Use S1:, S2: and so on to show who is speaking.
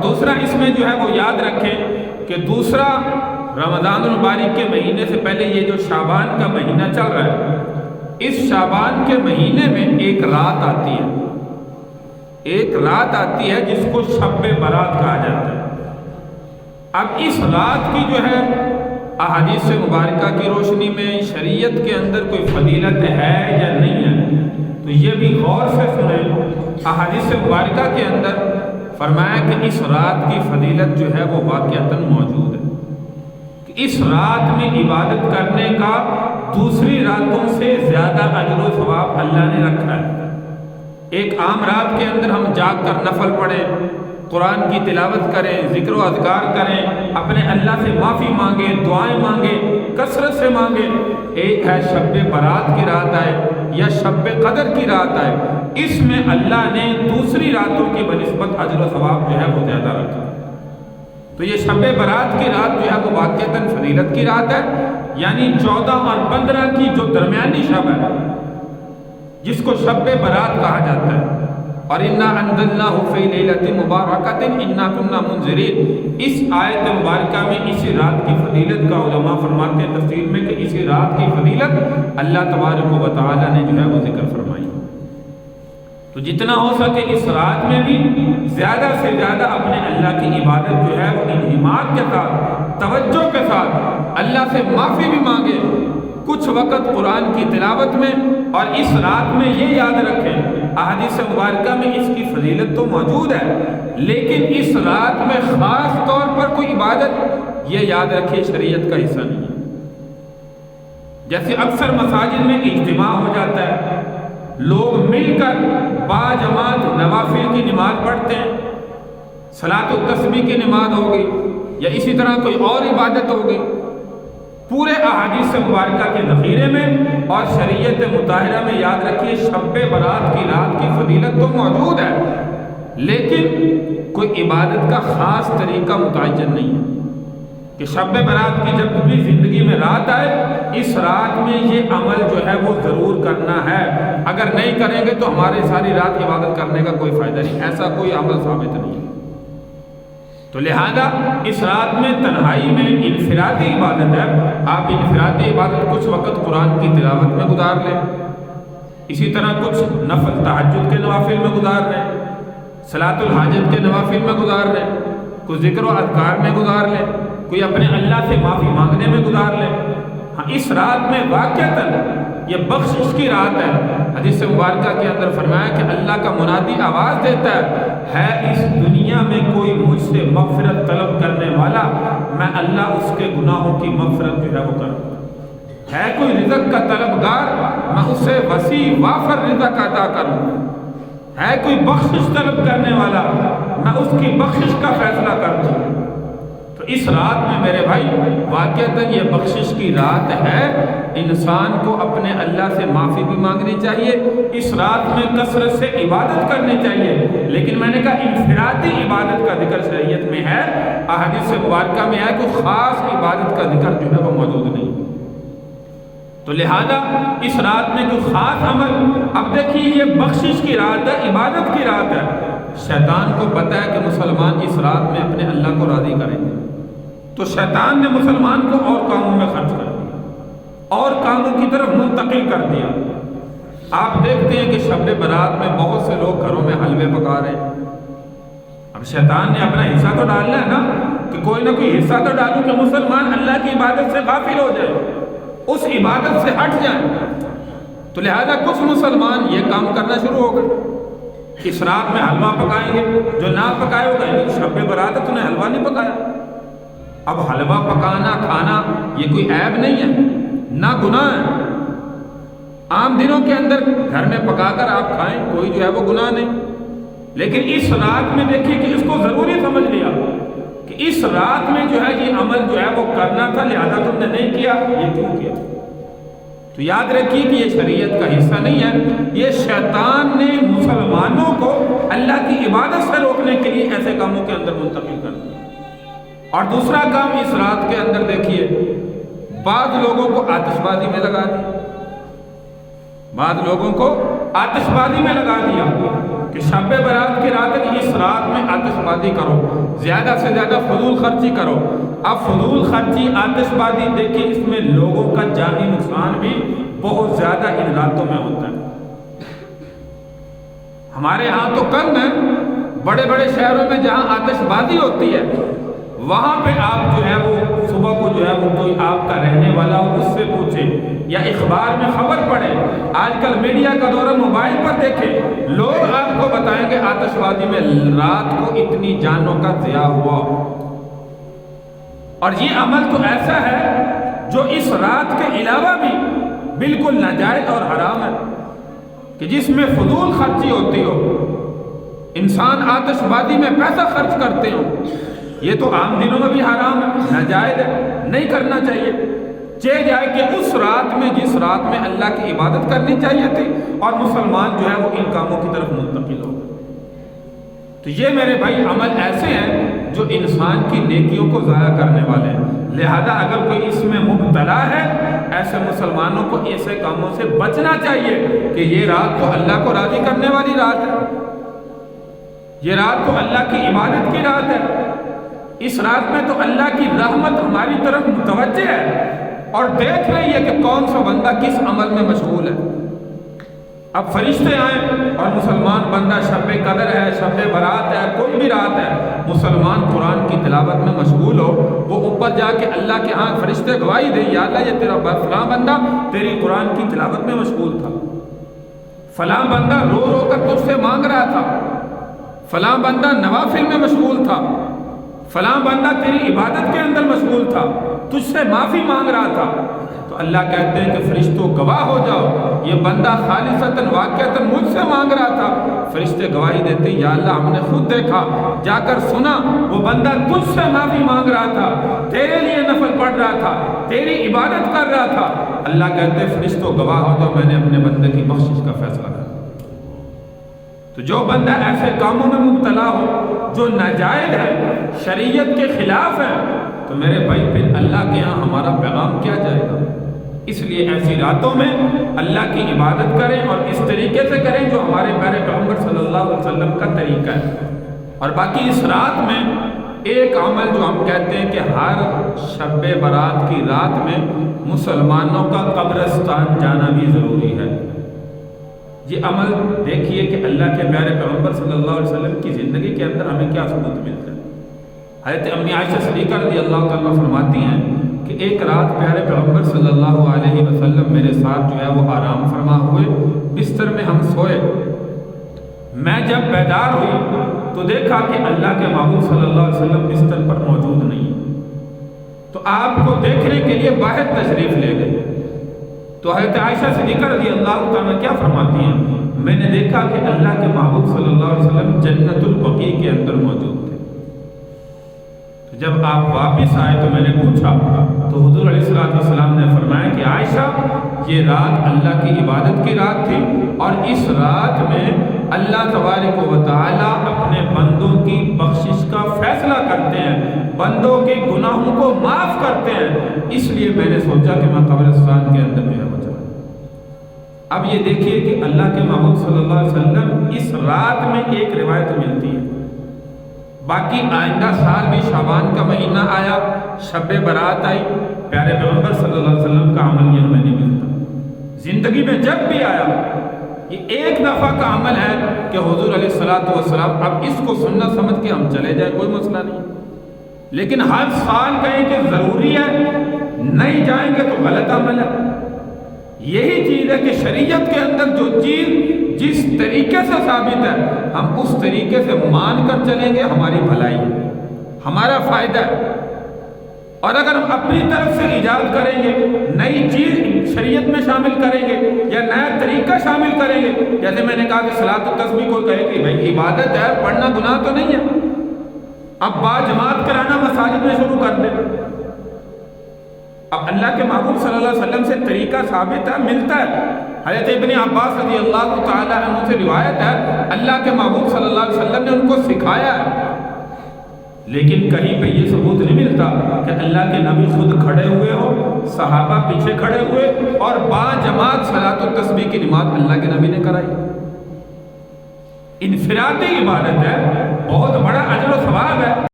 S1: دوسرا اس میں جو ہے وہ یاد رکھیں کہ دوسرا رمضان المبارک کے مہینے سے پہلے یہ جو شعبان کا مہینہ چل رہا ہے، اس شعبان کے مہینے میں ایک رات آتی ہے، ایک رات آتی ہے جس کو شب برات کہا جاتا ہے۔ اب اس رات کی جو ہے احادیث مبارکہ کی روشنی میں شریعت کے اندر کوئی فضیلت ہے یا نہیں ہے، تو یہ بھی غور سے سنیں۔ احادیث مبارکہ کے اندر فرمایا کہ اس رات کی فضیلت جو ہے وہ واقعتاً موجود ہے، کہ اس رات میں عبادت کرنے کا دوسری راتوں سے زیادہ اجر و ثواب اللہ نے رکھا ہے۔ ایک عام رات کے اندر ہم جاگ کر نفل پڑھیں، قرآن کی تلاوت کریں، ذکر و اذکار کریں، اپنے اللہ سے معافی مانگیں، دعائیں مانگیں، کثرت سے مانگیں۔ ایک ہے شب برات کی رات آئے یا شب قدر کی رات آئے، اس میں اللہ نے دوسری راتوں کی بنسبت اجر و ثواب جو ہے وہ زیادہ رکھا۔ تو یہ شب برات کی رات جو ہے وہ واقعتاً فضیلت کی رات ہے، یعنی 14 اور 15 کی جو درمیانی شب ہے جس کو شب برات کہا جاتا ہے۔ اور انا انزلناہ فی لیلۃ مبارکۃ انا کنا منذرین، اس آیت مبارکہ میں اسی رات کی فضیلت کا علماء فرماتے ہیں تفسیر میں کہ اسی رات کی فضیلت اللہ تبارک و تعالی نے جو ہے وہ ذکر فرمائی۔ تو جتنا ہو سکے اس رات میں بھی زیادہ سے زیادہ اپنے اللہ کی عبادت جو ہے وہ انہماک کے ساتھ، توجہ کے ساتھ اللہ سے معافی بھی مانگے، کچھ وقت قرآن کی تلاوت میں، اور اس رات میں یہ یاد رکھیں احادیث مبارکہ میں اس کی فضیلت تو موجود ہے، لیکن اس رات میں خاص طور پر کوئی عبادت یہ یاد رکھیں شریعت کا حصہ نہیں ہے۔ جیسے اکثر مساجد میں اجتماع ہو جاتا ہے، لوگ مل کر باجماعت نوافل کی نماز پڑھتے ہیں، صلاۃ التسبیح کی نماز ہوگی یا اسی طرح کوئی اور عبادت ہوگی، پورے احادیث مبارکہ کے ذخیرے میں اور شریعت مطہرہ میں یاد رکھیے شب برات کی رات کی فضیلت تو موجود ہے، لیکن کوئی عبادت کا خاص طریقہ متعین نہیں ہے کہ شب برات کی جب بھی زندگی میں رات آئے اس رات میں یہ عمل جو ہے وہ ضرور کرنا ہے، اگر نہیں کریں گے تو ہمارے ساری رات عبادت کرنے کا کوئی فائدہ نہیں، ایسا کوئی عمل ثابت نہیں ہے۔ تو لہذا اس رات میں تنہائی میں انفرادی عبادت ہے، آپ انفرادی عبادت کچھ وقت قرآن کی تلاوت میں گزار لیں، اسی طرح کچھ نفل تہجد کے نوافل میں گزار لیں، صلاۃ الحاجت کے نوافل میں گزار لیں، کچھ ذکر و اذکار میں گزار لیں، کوئی اپنے اللہ سے معافی مانگنے میں گزار لیں۔ ہاں اس رات میں واقعتاً یہ بخشش کی رات ہے۔ حدیث مبارکہ کے اندر فرمایا کہ اللہ کا منادی آواز دیتا ہے اس دنیا میں کوئی مجھ سے مغفرت طلب کرنے والا، میں اللہ اس کے گناہوں کی مغفرت جو ہے وہ کروں، ہے کوئی رزق کا طلبگار میں اسے وسیع وافر رزق عطا کروں، ہے کوئی بخشش طلب کرنے والا میں اس کی بخشش کا فیصلہ کر دوں۔ تو اس رات میں میرے بھائی واقعتاً یہ بخشش کی رات ہے، انسان کو اپنے اللہ سے معافی بھی مانگنی چاہیے، اس رات میں کثرت سے عبادت کرنی چاہیے، لیکن میں نے کہا انفرادی عبادت کا ذکر شریعت میں ہے، احادیث مبارکہ میں ہے، کوئی خاص عبادت کا ذکر جو ہے وہ موجود نہیں۔ تو لہذا اس رات میں کوئی خاص عمل، اب دیکھیے یہ بخشش کی رات ہے، عبادت کی رات ہے، شیطان کو پتہ ہے کہ مسلمان اس رات میں اپنے اللہ کو راضی کریں گے، تو شیطان نے مسلمان کو اور کاموں میں خرچ کر دیا اور کاموں کی طرف منتقل کر دیا۔ آپ دیکھتے ہیں کہ شب برات میں بہت سے لوگ گھروں میں حلوے پکا رہے ہیں، اب شیطان نے اپنا حصہ تو ڈالنا ہے نا، کہ کوئی نہ کوئی حصہ تو ڈالوں کہ مسلمان اللہ کی عبادت سے غافل ہو جائے، اس عبادت سے ہٹ جائیں۔ تو لہذا کچھ مسلمان یہ کام کرنا شروع ہو گئے، اس رات میں حلوہ پکائیں گے، جو نہ پکائے ہوگا شب برات ہے تو نے حلوہ نہیں پکایا۔ اب حلوہ پکانا کھانا یہ کوئی عیب نہیں ہے، نہ گناہ ہے، عام دنوں کے اندر گھر میں پکا کر آپ کھائیں، کوئی جو ہے وہ گناہ نہیں، لیکن اس رات میں دیکھیے کہ اس کو ضروری سمجھ لیا کہ اس رات میں جو ہے یہ عمل جو ہے وہ کرنا تھا، لہذا تم نے نہیں کیا، یہ کیوں کیا؟ تو یاد رکھیے کہ یہ شریعت کا حصہ نہیں ہے، یہ شیطان نے مسلمانوں کو اللہ کی عبادت سے روکنے کے لیے ایسے کاموں کے اندر منتقل کر دیا۔ اور دوسرا کام اس رات کے اندر دیکھیے، بعض لوگوں کو آتش بازی میں لگا دیا، بعض لوگوں کو آتش بازی میں لگا دیا، کہ شب برات کی رات ہے، اس رات میں آتش بازی کرو، زیادہ سے زیادہ فضول خرچی کرو۔ اب فضول خرچی، آتش بازی، دیکھیں اس میں لوگوں کا جانی نقصان بھی بہت زیادہ ان راتوں میں ہوتا ہے۔ ہمارے ہاں تو کم ہے، بڑے بڑے شہروں میں جہاں آتش بازی ہوتی ہے وہاں پہ آپ جو ہے وہ صبح کو جو ہے وہ کوئی آپ کا رہنے والا ہو اس سے پوچھے یا اخبار میں خبر پڑھے۔ آج کل میڈیا کا دور ہے، موبائل پر دیکھیں، لوگ آپ کو بتائیں گے آتش بازی میں رات کو اتنی جانوں کا ضیاع ہوا۔ اور یہ عمل تو ایسا ہے جو اس رات کے علاوہ بھی بالکل ناجائز اور حرام ہے، کہ جس میں فضول خرچی ہوتی ہو، انسان آتش بازی میں پیسہ خرچ کرتے ہو، یہ تو عام دنوں میں بھی حرام ہے، ناجائز ہے، نہیں کرنا چاہیے۔ چاہے جائے کہ اس رات میں جس رات میں اللہ کی عبادت کرنی چاہیے تھی اور مسلمان جو ہے وہ ان کاموں کی طرف منتقل ہو۔ تو یہ میرے بھائی عمل ایسے ہیں جو انسان کی نیکیوں کو ضائع کرنے والے ہیں، لہذا اگر کوئی اس میں مبتلا ہے، ایسے مسلمانوں کو ایسے کاموں سے بچنا چاہیے کہ یہ رات تو اللہ کو راضی کرنے والی رات ہے، یہ رات تو اللہ کی عبادت کی رات ہے، اس رات میں تو اللہ کی رحمت ہماری طرف متوجہ ہے، اور دیکھ رہی ہے کہ کون سا بندہ کس عمل میں مشغول ہے۔ اب فرشتے آئیں اور مسلمان بندہ شب قدر ہے، شب برات ہے، کوئی بھی رات ہے، مسلمان قرآن کی تلاوت میں مشغول ہو، وہ اوپر جا کے اللہ کے ہاں فرشتے گواہی دے، یا اللہ یہ تیرا فلاں بندہ تیری قرآن کی تلاوت میں مشغول تھا، فلاں بندہ رو رو کر تجھ سے مانگ رہا تھا، فلاں بندہ نوافل میں مشغول تھا، فلاں بندہ تیری عبادت کے اندر مشغول تھا، تجھ سے معافی مانگ رہا تھا۔ تو اللہ کہتے ہیں کہ فرشتوں گواہ ہو جاؤ، یہ بندہ خالصتاً واقعتاً مجھ سے مانگ رہا تھا۔ فرشتے گواہی دیتے ہیں یا اللہ ہم نے خود دیکھا، جا کر سنا، وہ بندہ تجھ سے معافی مانگ رہا تھا، تیرے لیے نفل پڑھ رہا تھا، تیری عبادت کر رہا تھا۔ اللہ کہتے ہیں فرشتوں گواہ ہو جاؤ، میں نے اپنے بندے کی بخشش کا فیصلہ کر۔ تو جو بندہ ایسے کاموں میں مبتلا ہو جو ناجائز ہے، شریعت کے خلاف ہے، تو میرے بھائی پھر اللہ کے ہاں ہمارا پیغام کیا جائے گا؟ اس لیے ایسی راتوں میں اللہ کی عبادت کریں اور اس طریقے سے کریں جو ہمارے پیارے پیغمبر صلی اللہ علیہ وسلم کا طریقہ ہے۔ اور باقی اس رات میں ایک عمل جو ہم کہتے ہیں کہ ہر شب برات کی رات میں مسلمانوں کا قبرستان جانا بھی ضروری ہے۔ یہ عمل دیکھیے کہ اللہ کے پیارے پیغمبر صلی اللہ علیہ وسلم کی زندگی کے اندر ہمیں کیا ثبوت ملتا ہے۔ حضرت امی عائشہ صدیقہ رضی اللہ تعالیٰ فرماتی ہیں کہ ایک رات پیارے پیغمبر صلی اللہ علیہ وسلم میرے ساتھ جو ہے وہ آرام فرما ہوئے، بستر میں ہم سوئے، میں جب بیدار ہوئی تو دیکھا کہ اللہ کے محبوب صلی اللہ علیہ وسلم بستر پر موجود نہیں، تو آپ کو دیکھنے کے لیے باہر تشریف لے گئے۔ تو حضرت عائشہ صدیقہ رضی اللہ تعالیٰ کیا فرماتی ہیں، میں نے دیکھا کہ اللہ کے محبوب صلی اللہ علیہ وسلم جنت البقیع کے اندر موجود تھے۔ تو جب آپ واپس آئے تو میں نے پوچھا تو حضور علیہ السلام نے فرمایا کہ عائشہ یہ رات اللہ کی عبادت کی رات تھی، اور اس رات میں اللہ تبارک و تعالیٰ اپنے بندوں کی بخشش کا فیصلہ کرتے ہیں، بندوں کے گناہوں کو معاف کرتے ہیں، اس لیے میں نے سوچا کہ میں قبرستان کے اندر جو ہے وہ چلا۔ اب یہ دیکھیے کہ اللہ کے محبوب صلی اللہ علیہ وسلم اس رات میں ایک روایت ملتی ہے، باقی آئندہ سال بھی شعبان کا مہینہ آیا، شب برات آئی، پیارے پیغمبر صلی اللہ علیہ وسلم کا عمل یہ ہمیں نہیں ملتا۔ زندگی میں جب بھی آیا یہ ایک دفعہ کا عمل ہے کہ حضور علیہ السلام اب اس کو سنت سمجھ کے ہم چلے جائیں، کوئی مسئلہ نہیں، لیکن ہر سال کہیں کہ ضروری ہے، نہیں جائیں گے تو غلط عمل ہے۔ یہی چیز ہے کہ شریعت کے اندر جو چیز جس طریقے سے ثابت ہے ہم اس طریقے سے مان کر چلیں گے، ہماری بھلائی ہے، ہمارا فائدہ ہے۔ اور اگر ہم اپنی طرف سے ایجاد کریں گے، نئی چیز شریعت میں شامل کریں گے یا نیا طریقہ شامل کریں گے، جیسے میں نے کہا کہ صلاۃ التسبیح کو کہے کہ بھائی عبادت ہے، پڑھنا گناہ تو نہیں ہے، اب با جماعت کرانا مساجد میں شروع کر دیں۔ اب اللہ کے محبوب صلی اللہ علیہ وسلم سے طریقہ ثابت ہے، ملتا ہے۔ حضرت ابن عباس رضی اللہ تعالیٰ عنہ سے روایت ہے اللہ کے محبوب صلی اللہ علیہ وسلم نے ان کو سکھایا ہے، لیکن کہیں پہ یہ ثبوت نہیں ملتا کہ اللہ کے نبی خود کھڑے ہوئے ہو، صحابہ پیچھے کھڑے ہوئے اور با جماعت صلاۃ التسبیح کی نماز اللہ کے نبی نے کرائی۔ انفرادی عبادت ہے، بہت بڑا اجر و ثواب ہے۔